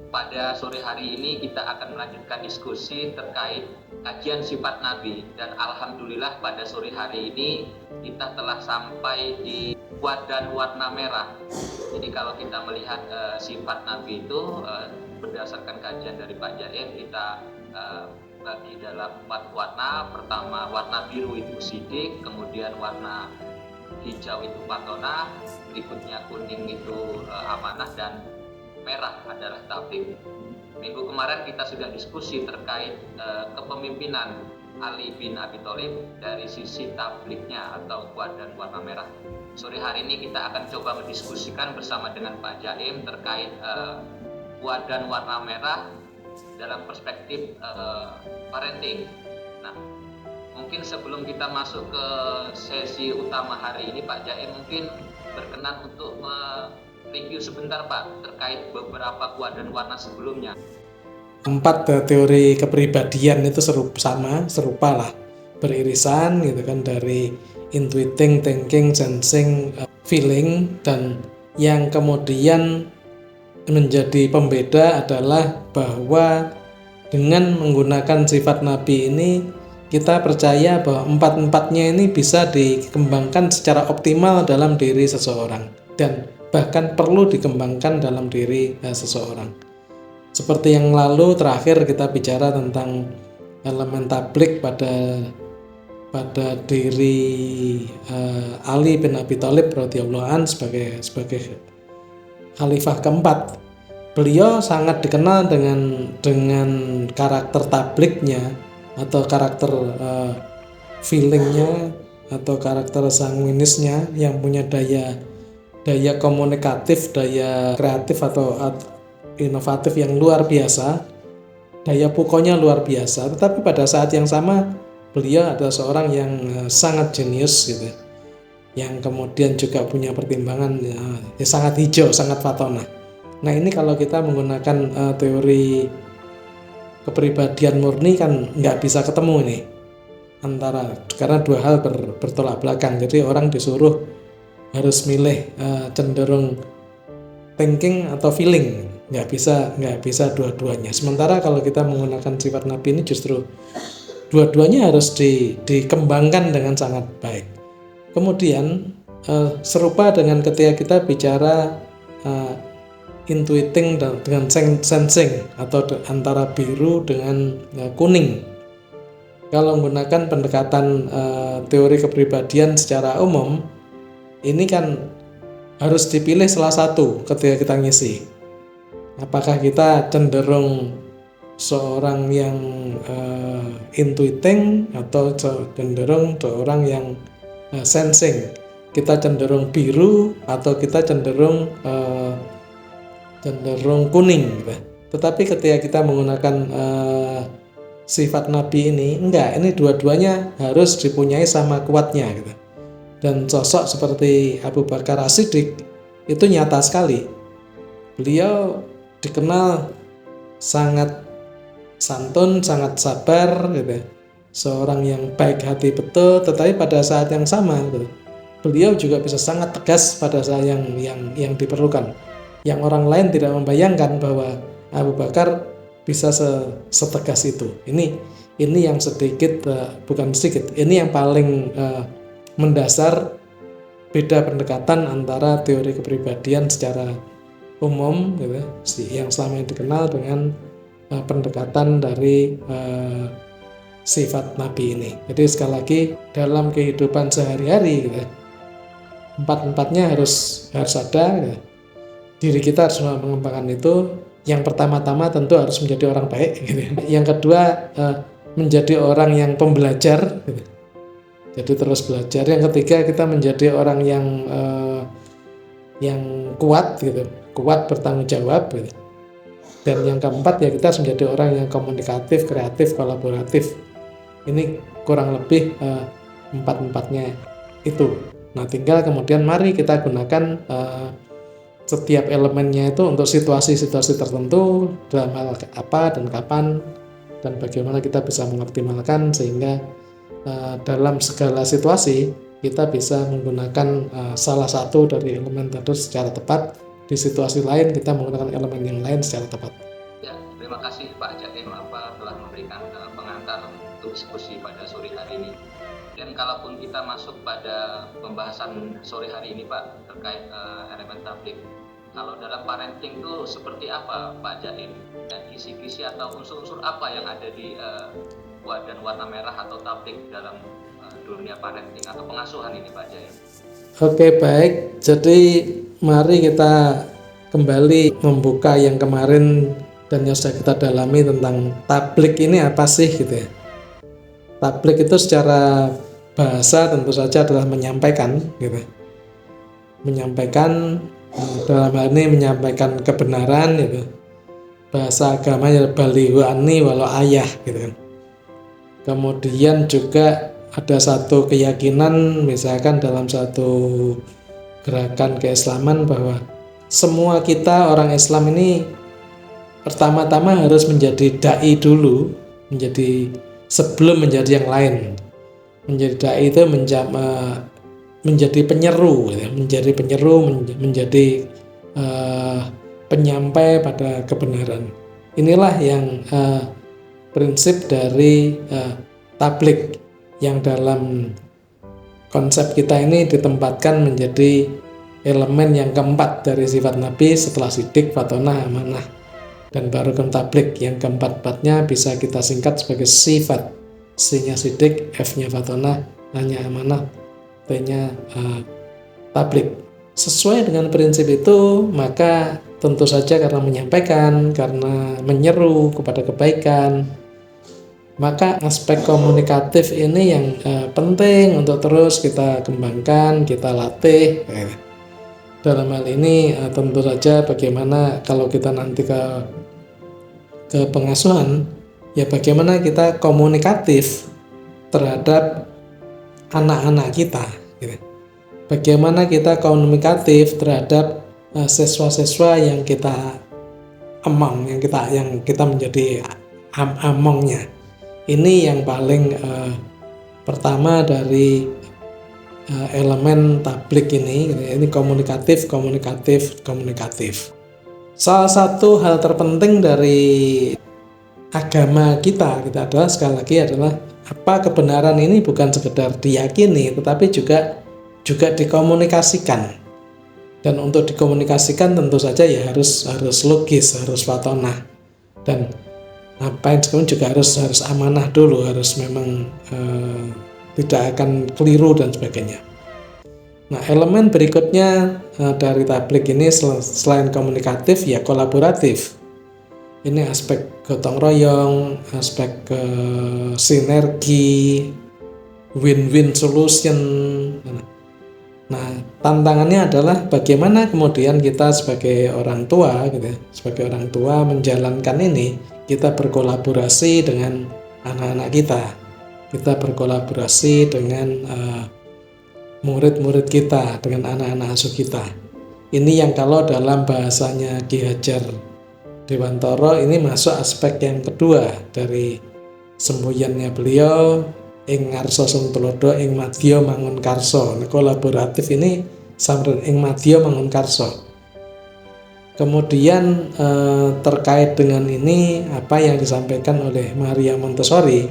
pada sore hari ini kita akan melanjutkan diskusi terkait kajian sifat Nabi, dan alhamdulillah pada sore hari ini kita telah sampai di kuadran warna merah. Jadi kalau kita melihat sifat Nabi itu berdasarkan kajian dari Pak Jaim, kita bagi dalam 4 warna. Pertama warna biru itu sidik, kemudian warna hijau itu fatona, berikutnya kuning itu amanah, dan merah adalah taufik. Minggu kemarin kita sudah diskusi terkait kepemimpinan Ali bin Abi Thalib dari sisi tabliknya atau kuadran warna merah. Sore hari ini kita akan coba mendiskusikan bersama dengan Pak Jaim terkait kuadran warna merah dalam perspektif parenting. Nah, mungkin sebelum kita masuk ke sesi utama hari ini, Pak Jaim mungkin berkenan untuk review sebentar Pak terkait beberapa kuadran warna sebelumnya. 4 teori kepribadian itu serupa lah, beririsan gitu kan, dari intuiting, thinking, sensing, feeling, dan yang kemudian menjadi pembeda adalah bahwa dengan menggunakan sifat Nabi ini kita percaya bahwa 4-4-nya ini bisa dikembangkan secara optimal dalam diri seseorang dan bahkan perlu dikembangkan dalam diri seseorang. Seperti yang lalu terakhir kita bicara tentang elemen tablik pada diri Ali bin Abi Thalib radhiyallahu anhu sebagai khalifah keempat. Beliau sangat dikenal dengan karakter tabliknya atau karakter feelingnya atau karakter sanguinisnya yang punya daya komunikatif, daya kreatif atau inovatif yang luar biasa, daya pukaunya luar biasa. Tetapi pada saat yang sama beliau adalah seorang yang sangat jenius gitu, yang kemudian juga punya pertimbangan sangat hijau, sangat fatona. Nah ini kalau kita menggunakan teori kepribadian murni kan nggak bisa ketemu nih karena dua hal bertolak belakang. Jadi orang disuruh harus milih cenderung thinking atau feeling, nggak bisa dua-duanya. Sementara kalau kita menggunakan sifat Nabi ini justru dua-duanya harus dikembangkan dengan sangat baik. Kemudian serupa dengan ketika kita bicara intuiting dengan sensing atau antara biru dengan kuning. Kalau menggunakan pendekatan teori kepribadian secara umum, ini kan harus dipilih salah satu ketika kita ngisi. Apakah kita cenderung seorang yang intuiting atau cenderung seorang yang sensing? Kita cenderung biru atau kita cenderung kuning gitu. Tetapi ketika kita menggunakan sifat Nabi ini dua-duanya harus dipunyai sama kuatnya gitu. Dan sosok seperti Abu Bakar As-Siddiq itu nyata sekali. Beliau dikenal sangat santun, sangat sabar gitu. Seorang yang baik hati betul, tetapi pada saat yang sama gitu, beliau juga bisa sangat tegas pada saat yang diperlukan. Yang orang lain tidak membayangkan bahwa Abu Bakar bisa setegas itu. Ini yang sedikit, bukan sedikit, ini yang paling mendasar beda pendekatan antara teori kepribadian secara umum gitu, yang selama ini dikenal dengan pendekatan dari sifat Nabi ini. Jadi sekali lagi dalam kehidupan sehari-hari gitu, 4-4-nya harus ada gitu. Diri kita harus mengembangkan itu. Yang pertama-tama tentu harus menjadi orang baik gitu. Yang kedua menjadi orang yang pembelajar gitu. Jadi terus belajar. Yang ketiga kita menjadi orang yang kuat gitu, kuat bertanggung jawab gitu. Dan yang keempat ya kita harus menjadi orang yang komunikatif, kreatif, kolaboratif. Ini kurang lebih 4-4-nya itu. Nah tinggal kemudian mari kita gunakan setiap elemennya itu untuk situasi-situasi tertentu, dalam hal apa dan kapan, dan bagaimana kita bisa mengoptimalkan sehingga dalam segala situasi kita bisa menggunakan salah satu dari elemen tadi secara tepat. Di situasi lain kita menggunakan elemen yang lain secara tepat. kasih Pak Jaim telah memberikan pengantar untuk diskusi pada sore hari ini. Dan kalaupun kita masuk pada pembahasan sore hari ini Pak terkait elemen tablik, kalau dalam parenting itu seperti apa Pak Jaim, dan kisi-kisi atau unsur-unsur apa yang ada di dan warna merah atau tablik dalam dunia parenting atau pengasuhan ini Pak Jaim? Oke, baik. Jadi mari kita kembali membuka yang kemarin dan yang sudah kita dalami tentang tablik ini apa sih gitu ya. Tablik itu secara bahasa tentu saja adalah menyampaikan gitu. Menyampaikan, dalam hal ini menyampaikan kebenaran gitu. Bahasa agamanya balihu anni walau ayah gitu kan. Kemudian juga ada satu keyakinan misalkan dalam satu gerakan keislaman bahwa semua kita orang Islam ini pertama-tama harus menjadi dai dulu, sebelum menjadi yang lain. Menjadi dai itu menjadi penyeru, menjadi penyampai pada kebenaran. Inilah yang prinsip dari tablik yang dalam konsep kita ini ditempatkan menjadi elemen yang keempat dari sifat Nabi setelah sidik, fatonah, amanah, dan baru tablik. Yang keempat-empatnya bisa kita singkat sebagai sifat. C-nya sidik, F-nya fatonah, A-nya amanah, T-nya tablik. Sesuai dengan prinsip itu, maka tentu saja karena menyampaikan, karena menyeru kepada kebaikan, maka aspek komunikatif ini yang penting untuk terus kita kembangkan, kita latih. Dalam hal ini tentu saja bagaimana kalau kita nanti ke pengasuhan, ya bagaimana kita komunikatif terhadap anak-anak kita, gitu. Bagaimana kita komunikatif terhadap siswa-siswa yang kita yang kita menjadi amongnya. Ini yang paling pertama dari elemen tablik ini komunikatif. Salah satu hal terpenting dari agama kita adalah sekali lagi adalah apa kebenaran ini bukan sekedar diyakini tetapi juga dikomunikasikan. Dan untuk dikomunikasikan tentu saja ya harus logis, harus fatonah, dan apa yang sekarang juga harus amanah dulu, harus memang tidak akan keliru dan sebagainya. Nah, elemen berikutnya dari tablik ini selain komunikatif ya kolaboratif. Ini aspek gotong royong, aspek sinergi, win-win solution. Nah, tantangannya adalah bagaimana kemudian kita sebagai orang tua menjalankan ini. Kita berkolaborasi dengan anak-anak kita berkolaborasi dengan murid-murid kita, dengan anak-anak asuh kita. Ini yang kalau dalam bahasanya Ki Hajar Dewantara ini masuk aspek yang kedua dari semboyannya beliau, ing ngarsa sung tulodo ing madya mangun karsa. Kolaboratif ini sampeyan ing madya mangun karsa. Kemudian terkait dengan ini apa yang disampaikan oleh Maria Montessori,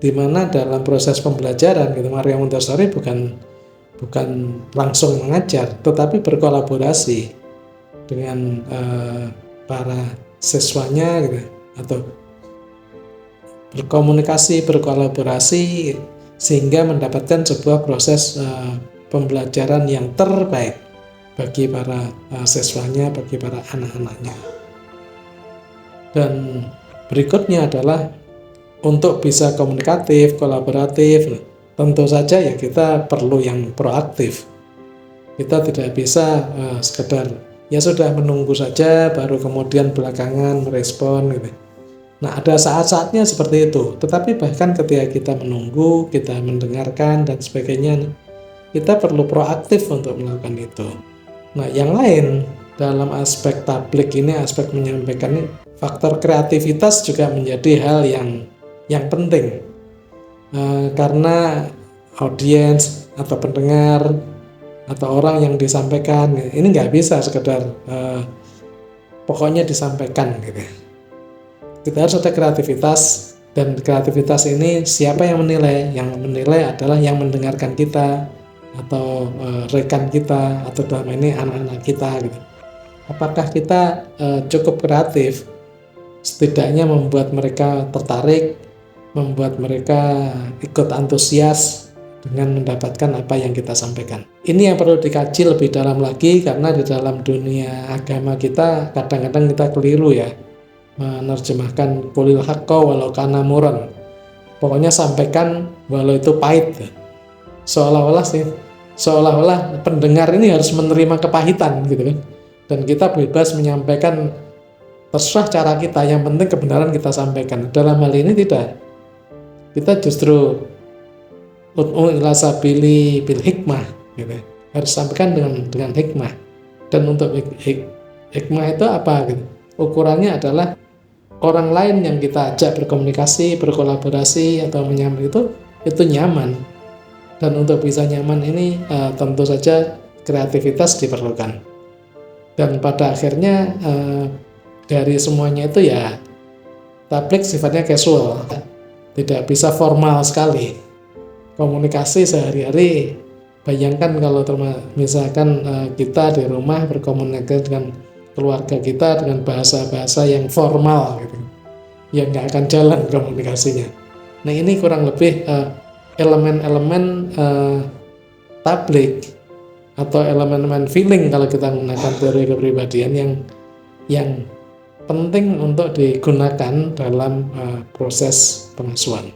di mana dalam proses pembelajaran Maria Montessori bukan langsung mengajar, tetapi berkolaborasi dengan para siswanya atau berkolaborasi sehingga mendapatkan sebuah proses pembelajaran yang terbaik bagi para siswanya, bagi para anak-anaknya. Dan berikutnya adalah untuk bisa komunikatif, kolaboratif, tentu saja ya kita perlu yang proaktif. Kita tidak bisa sekedar ya sudah menunggu saja baru kemudian belakangan merespon gitu. Nah, ada saat-saatnya seperti itu. Tetapi bahkan ketika kita menunggu, kita mendengarkan dan sebagainya, kita perlu proaktif untuk melakukan itu. Nah, yang lain dalam aspek tablik ini, aspek menyampaikan ini, faktor kreativitas juga menjadi hal yang penting. Karena audiens atau pendengar atau orang yang disampaikan ini nggak bisa sekedar pokoknya disampaikan gitu. Kita harus ada kreativitas, dan kreativitas ini siapa yang menilai? Yang menilai adalah yang mendengarkan kita, atau rekan kita, atau dalam ini anak-anak kita gitu. Apakah kita cukup kreatif, setidaknya membuat mereka tertarik, membuat mereka ikut antusias dengan mendapatkan apa yang kita sampaikan. Ini yang perlu dikaji lebih dalam lagi, karena di dalam dunia agama kita kadang-kadang kita keliru ya menerjemahkan qulil haqqa walau kana murran. Pokoknya sampaikan walau itu pahit. Seolah-olah pendengar ini harus menerima kepahitan gitu kan. Dan kita bebas menyampaikan, terserah cara kita, yang penting kebenaran kita sampaikan. Dalam hal ini tidak. Kita justru ud'u ila sabili bil hikmah gitu. Harus sampaikan dengan hikmah. Dan untuk hikmah itu apa gitu? Ukurannya adalah orang lain yang kita ajak berkomunikasi, berkolaborasi atau menyampaikan itu nyaman. Dan untuk bisa nyaman ini tentu saja kreativitas diperlukan. Dan pada akhirnya dari semuanya itu ya tabligh sifatnya casual, tidak bisa formal sekali. Komunikasi sehari-hari, bayangkan kalau misalkan kita di rumah berkomunikasi dengan keluarga kita dengan bahasa-bahasa yang formal gitu, ya nggak akan jalan komunikasinya. Nah ini kurang lebih elemen-elemen tabligh atau elemen-elemen feeling kalau kita menggunakan teori kepribadian yang penting untuk digunakan dalam proses pengasuhan.